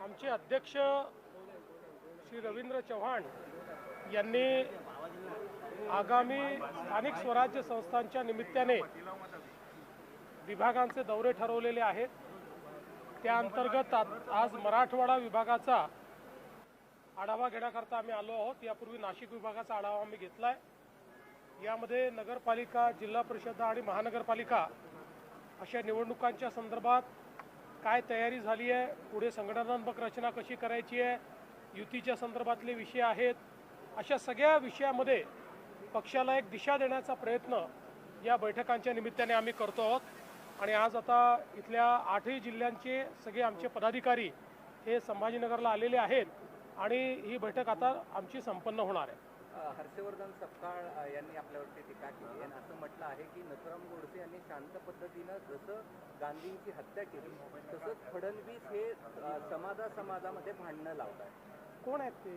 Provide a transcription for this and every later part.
आमचे अध्यक्ष श्री रवींद्र चव्हाण यांनी आगामी स्थानिक स्वराज्य संस्थांच्या निमित्ताने विभागांचे दौरे ठरवलेले आहेत। त्या अंतर्गत आज मराठवाडा विभागाचा आढावा घेण्याकरता आम्ही आलो आहोत। यापूर्वी नाशिक विभागाचा आढावा आम्ही घेतलाय। यामध्ये नगरपालिका, जिल्हा परिषद आणि महानगरपालिका अशा निवडणुकांच्या संदर्भात काय तयारी झाली आहे, पुढे संघटनात्मक रचना कशी करायची आहे, युतीच्या संदर्भातले विषय आहेत, अशा सगळ्या विषयामध्ये पक्षाला एक दिशा देण्याचा प्रयत्न या बैठकांच्या निमित्ताने आम्ही करतो आहोत। आणि आज आता इथल्या 8ही जिल्ह्यांचे सगळे आमचे पदाधिकारी हे संभाजीनगरला आलेले आहेत आणि ही बैठक आता आमची संपन्न होणार आहे। हर्षवर्धन सपकाळ यांनी आपल्यावरती टीका केली आणि असं म्हटलं आहे की नथुराम गोडसे यांनी शांत पद्धतीनं जसं गांधींची हत्या केली तसंच फडणवीस हे समाजामध्ये भांडणं लावतात। कोण आहेत ते?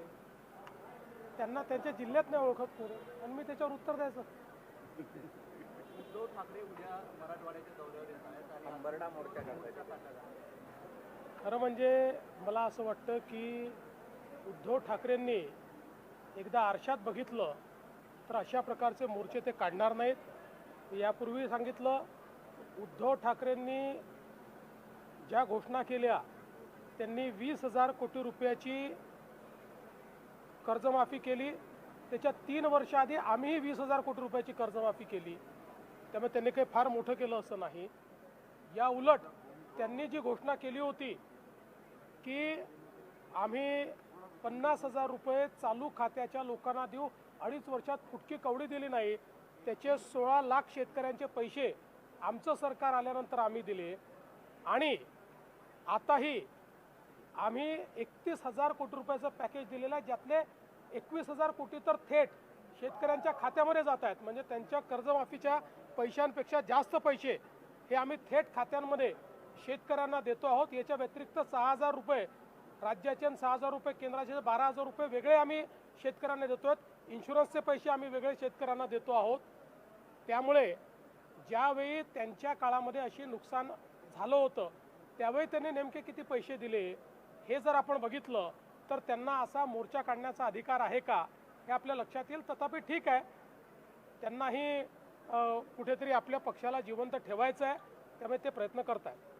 त्यांना त्यांच्या जिल्ह्यात नाही ओळखत कोण आणि मी त्याच्यावर उत्तर द्यायचं? उद्धव ठाकरे उद्या मराठवाड्याच्या दौऱ्यावर येत आहेत आणि अंबरडा मोर्चा काढतात। खरं म्हणजे मला असं वाटतं की उद्धव ठाकरेंनी एकदा आरशात बघितलं तर अशा प्रकारचे मोर्चे ते काढणार नाहीत। यापूर्वी सांगितलं, उद्धव ठाकरेंनी ज्या घोषणा केल्या त्यांनी 20,000 कोटी रुपयाची कर्जमाफी केली। त्याच्या 3 वर्ष आधी आम्हीही 20,000 कोटी रुपयाची कर्जमाफी केली। त्यामुळे त्यांनी काही फार मोठं केलं असं नाही। या उलट त्यांनी जी घोषणा केली होती की आम्ही 50,000 रुपये चालू खात्याच्या लोकांना देऊ, 2.5 वर्षात फुटकी कवडी दिली नाही, त्याचे 16 लाख शेतकऱ्यांचे पैसे आमचं सरकार आल्यानंतर आम्ही दिले। आणि आताही आम्ही 31,000 कोटी रुपयाचं पॅकेज दिलेलं आहे, ज्यातले 21,000 कोटी तर थेट शेतकऱ्यांच्या खात्यामध्ये जात आहेत। म्हणजे त्यांच्या कर्जमाफीच्या पैशांपेक्षा जास्त पैसे हे आम्ही थेट खात्यांमध्ये शेतकऱ्यांना देतो आहोत। याच्या व्यतिरिक्त 6,000 रुपये राज्याचे आणि 6,000 रुपये केंद्राचे, 12,000 रुपये वेगळे आम्ही शेतकऱ्यांना देतो आहोत। इन्शुरन्सचे पैसे आम्ही वेगळे शेतकऱ्यांना देतो आहोत। त्यामुळे ज्यावेळी त्यांच्या काळामध्ये अशी नुकसान झालं होतं त्यावेळी त्यांनी नेमके किती पैसे दिले हे जर आपण बघितलं तर त्यांना असा मोर्चा काढण्याचा अधिकार आहे का हे आपल्या लक्षात येईल। तथापि ठीक आहे, त्यांनाही कुठेतरी आपल्या पक्षाला जिवंत ठेवायचं आहे, त्यामुळे ते प्रयत्न करत आहेत।